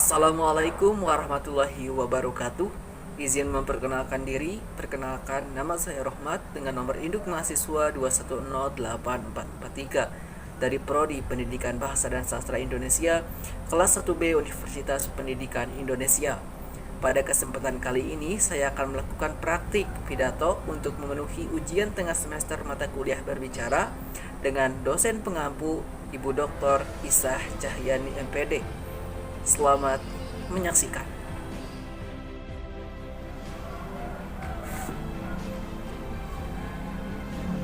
Assalamualaikum warahmatullahi wabarakatuh. Izin memperkenalkan diri. Perkenalkan, nama saya Rohmat dengan nomor induk mahasiswa 2108443 dari Prodi Pendidikan Bahasa dan Sastra Indonesia, kelas 1B Universitas Pendidikan Indonesia. Pada kesempatan kali ini, saya akan melakukan praktik pidato untuk memenuhi ujian tengah semester mata kuliah berbicara dengan dosen pengampu Ibu Dr. Isah Cahyani MPD. Selamat menyaksikan.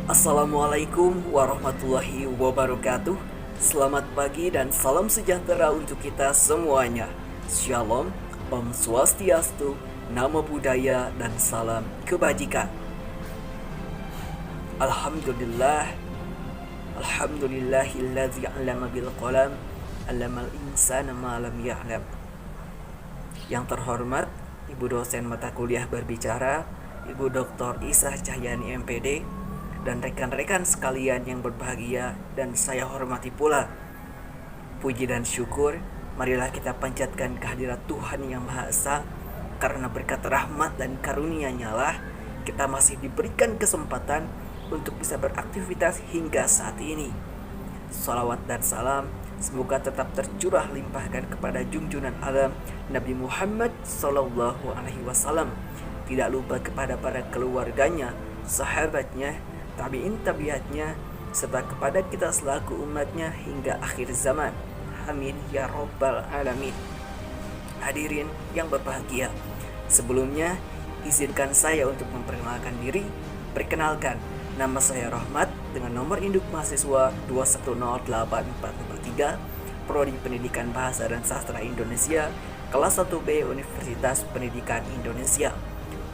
Assalamualaikum warahmatullahi wabarakatuh. Selamat pagi dan salam sejahtera untuk kita semuanya. Shalom, Om Swastiastu, Namo Buddhaya, dan salam kebajikan. Alhamdulillah, Alhamdulillahilladzi 'allama bil qalam, 'allamal insana ma lam ya'lam. Yang terhormat Ibu dosen mata kuliah berbicara, Ibu Dr. Isah Cahyani MPD, dan rekan-rekan sekalian yang berbahagia dan saya hormati pula. Puji dan syukur marilah kita panjatkan kehadirat Tuhan Yang Maha Esa, karena berkat rahmat dan karunia-Nya lah kita masih diberikan kesempatan untuk bisa beraktivitas hingga saat ini. Salawat dan salam semoga tetap tercurah limpahkan kepada junjungan alam Nabi Muhammad SAW. Tidak lupa kepada para keluarganya, sahabatnya, tabi'in tabiatnya, serta kepada kita selaku umatnya hingga akhir zaman. Amin ya rabbal alamin. Hadirin yang berbahagia, sebelumnya izinkan saya untuk memperkenalkan diri. Perkenalkan, nama saya Rohmat dengan nomor induk mahasiswa 2108443, Prodi Pendidikan Bahasa dan Sastra Indonesia, kelas 1B Universitas Pendidikan Indonesia.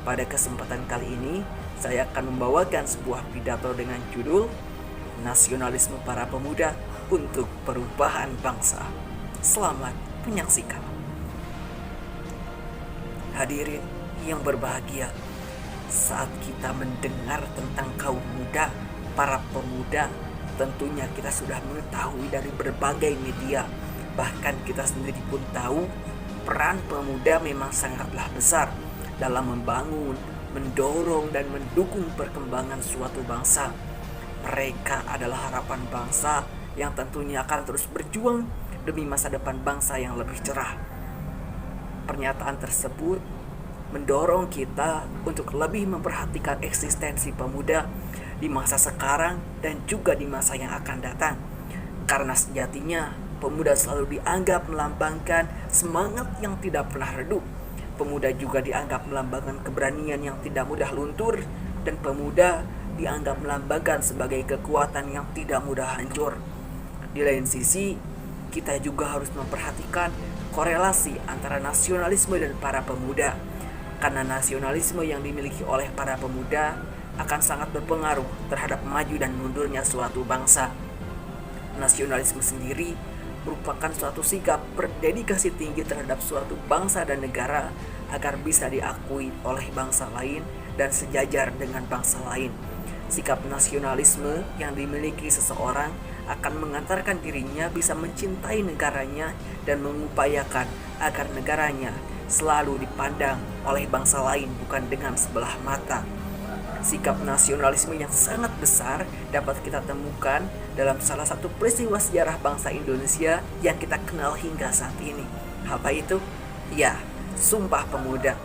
Pada kesempatan kali ini, saya akan membawakan sebuah pidato dengan judul Nasionalisme Para Pemuda untuk Perubahan Bangsa. Selamat menyaksikan. Hadirin yang berbahagia, saat kita mendengar tentang kaum muda, para pemuda, tentunya kita sudah mengetahui dari berbagai media. Bahkan kita sendiri pun tahu peran pemuda memang sangatlah besar dalam membangun, mendorong, dan mendukung perkembangan suatu bangsa. Mereka adalah harapan bangsa yang tentunya akan terus berjuang demi masa depan bangsa yang lebih cerah. Pernyataan tersebut mendorong kita untuk lebih memperhatikan eksistensi pemuda di masa sekarang dan juga di masa yang akan datang. Karena sejatinya pemuda selalu dianggap melambangkan semangat yang tidak pernah redup. Pemuda juga dianggap melambangkan keberanian yang tidak mudah luntur, dan pemuda dianggap melambangkan sebagai kekuatan yang tidak mudah hancur. Di lain sisi, kita juga harus memperhatikan korelasi antara nasionalisme dan para pemuda, karena nasionalisme yang dimiliki oleh para pemuda akan sangat berpengaruh terhadap maju dan mundurnya suatu bangsa. Nasionalisme sendiri merupakan suatu sikap berdedikasi tinggi terhadap suatu bangsa dan negara agar bisa diakui oleh bangsa lain dan sejajar dengan bangsa lain. Sikap nasionalisme yang dimiliki seseorang akan mengantarkan dirinya bisa mencintai negaranya dan mengupayakan agar negaranya selalu dipandang oleh bangsa lain bukan dengan sebelah mata. Sikap nasionalisme yang sangat besar dapat kita temukan dalam salah satu peristiwa sejarah bangsa Indonesia yang kita kenal hingga saat ini. Apa itu? Ya, Sumpah Pemuda.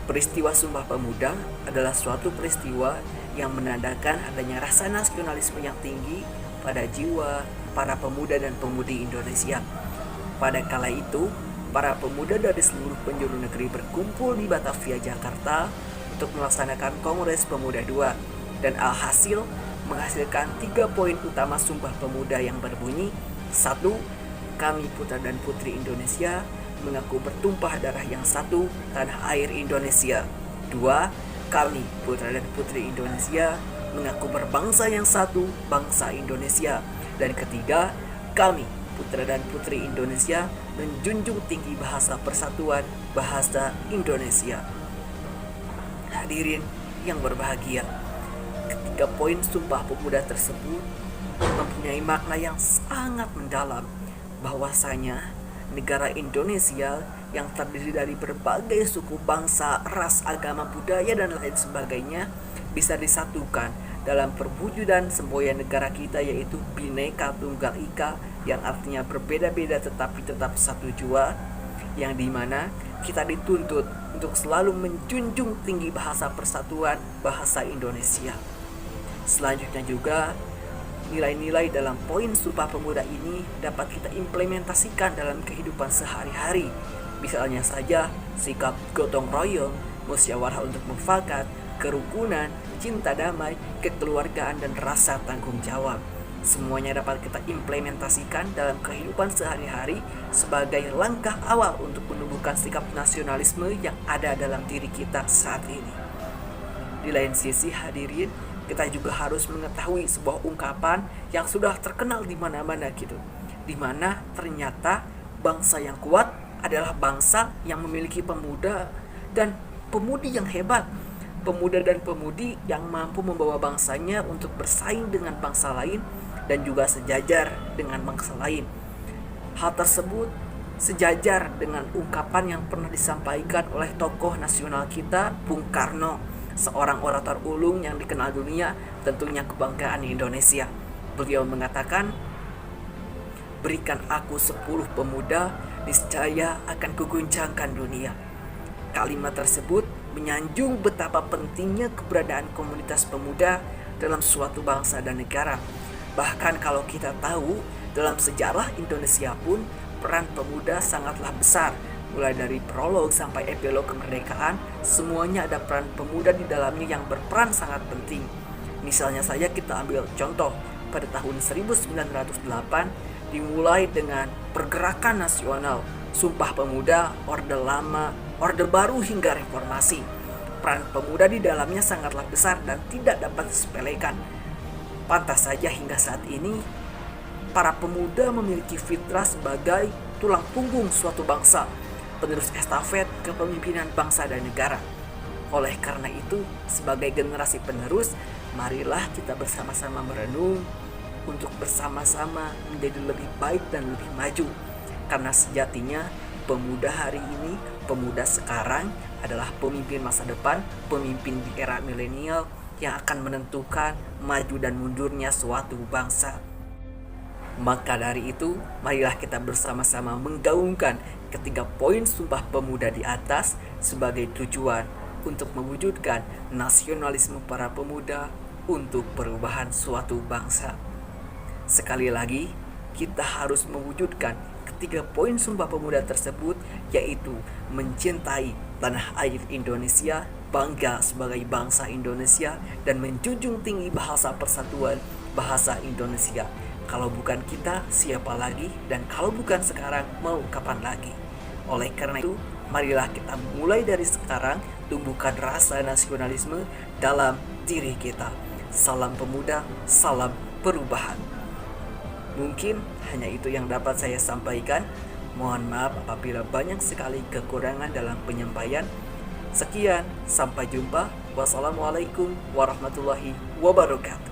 Peristiwa Sumpah Pemuda adalah suatu peristiwa yang menandakan adanya rasa nasionalisme yang tinggi pada jiwa para pemuda dan pemudi Indonesia. Pada kala itu, para pemuda dari seluruh penjuru negeri berkumpul di Batavia, Jakarta untuk melaksanakan Kongres Pemuda II, dan alhasil menghasilkan 3 poin utama Sumpah Pemuda yang berbunyi: 1. Kami putra dan putri Indonesia mengaku bertumpah darah yang satu, tanah air Indonesia. 2. Kami putra dan putri Indonesia mengaku berbangsa yang satu, bangsa Indonesia. Dan ketiga, kami putra dan putri Indonesia menjunjung tinggi bahasa persatuan, bahasa Indonesia. Hadirin yang berbahagia, ketiga poin Sumpah Pemuda tersebut mempunyai makna yang sangat mendalam, bahwasanya negara Indonesia yang terdiri dari berbagai suku bangsa, ras, agama, budaya, dan lain sebagainya bisa disatukan dalam perwujudan semboyan negara kita, yaitu Bhinneka Tunggal Ika, yang artinya berbeda-beda tetapi tetap satu jua, yang dimana kita dituntut untuk selalu menjunjung tinggi bahasa persatuan, bahasa Indonesia. Selanjutnya juga, nilai-nilai dalam poin Sumpah Pemuda ini dapat kita implementasikan dalam kehidupan sehari-hari. Misalnya saja sikap gotong royong, musyawarah untuk mufakat, kerukunan, cinta damai, kekeluargaan, dan rasa tanggung jawab. Semuanya dapat kita implementasikan dalam kehidupan sehari-hari sebagai langkah awal untuk menumbuhkan sikap nasionalisme yang ada dalam diri kita saat ini. Di lain sisi hadirin, kita juga harus mengetahui sebuah ungkapan yang sudah terkenal di mana-mana gitu. Di mana ternyata bangsa yang kuat adalah bangsa yang memiliki pemuda dan pemudi yang hebat. Pemuda dan pemudi yang mampu membawa bangsanya untuk bersaing dengan bangsa lain dan juga sejajar dengan bangsa lain. Hal tersebut sejajar dengan ungkapan yang pernah disampaikan oleh tokoh nasional kita, Bung Karno, seorang orator ulung yang dikenal dunia, tentunya kebanggaan Indonesia. Beliau mengatakan, "Berikan aku 10 pemuda, niscaya akan kuguncangkan dunia." Kalimat tersebut menyanjung betapa pentingnya keberadaan komunitas pemuda dalam suatu bangsa dan negara. Bahkan kalau kita tahu, dalam sejarah Indonesia pun peran pemuda sangatlah besar. Mulai dari prolog sampai epilog kemerdekaan, semuanya ada peran pemuda di dalamnya yang berperan sangat penting. Misalnya saja kita ambil contoh, pada tahun 1908 dimulai dengan pergerakan nasional, Sumpah Pemuda, Orde Lama, Orde Baru hingga Reformasi. Peran pemuda di dalamnya sangatlah besar dan tidak dapat disepelekan. Pantas saja hingga saat ini, para pemuda memiliki fitrah sebagai tulang punggung suatu bangsa, penerus estafet kepemimpinan bangsa dan negara. Oleh karena itu, sebagai generasi penerus, marilah kita bersama-sama merenung untuk bersama-sama menjadi lebih baik dan lebih maju. Karena sejatinya pemuda hari ini, pemuda sekarang adalah pemimpin masa depan, pemimpin di era milenial yang akan menentukan maju dan mundurnya suatu bangsa. Maka dari itu, marilah kita bersama-sama menggaungkan ketiga poin Sumpah Pemuda di atas sebagai tujuan untuk mewujudkan nasionalisme para pemuda untuk perubahan suatu bangsa. Sekali lagi, kita harus mewujudkan ketiga poin Sumpah Pemuda tersebut, yaitu mencintai tanah air Indonesia, bangga sebagai bangsa Indonesia, dan menjunjung tinggi bahasa persatuan, bahasa Indonesia. Kalau bukan kita, siapa lagi? Dan kalau bukan sekarang, mau kapan lagi? Oleh karena itu, marilah kita mulai dari sekarang tumbuhkan rasa nasionalisme dalam diri kita. Salam pemuda, salam perubahan. Mungkin hanya itu yang dapat saya sampaikan. Mohon maaf apabila banyak sekali kekurangan dalam penyampaian. Sekian, sampai jumpa. Wassalamualaikum warahmatullahi wabarakatuh.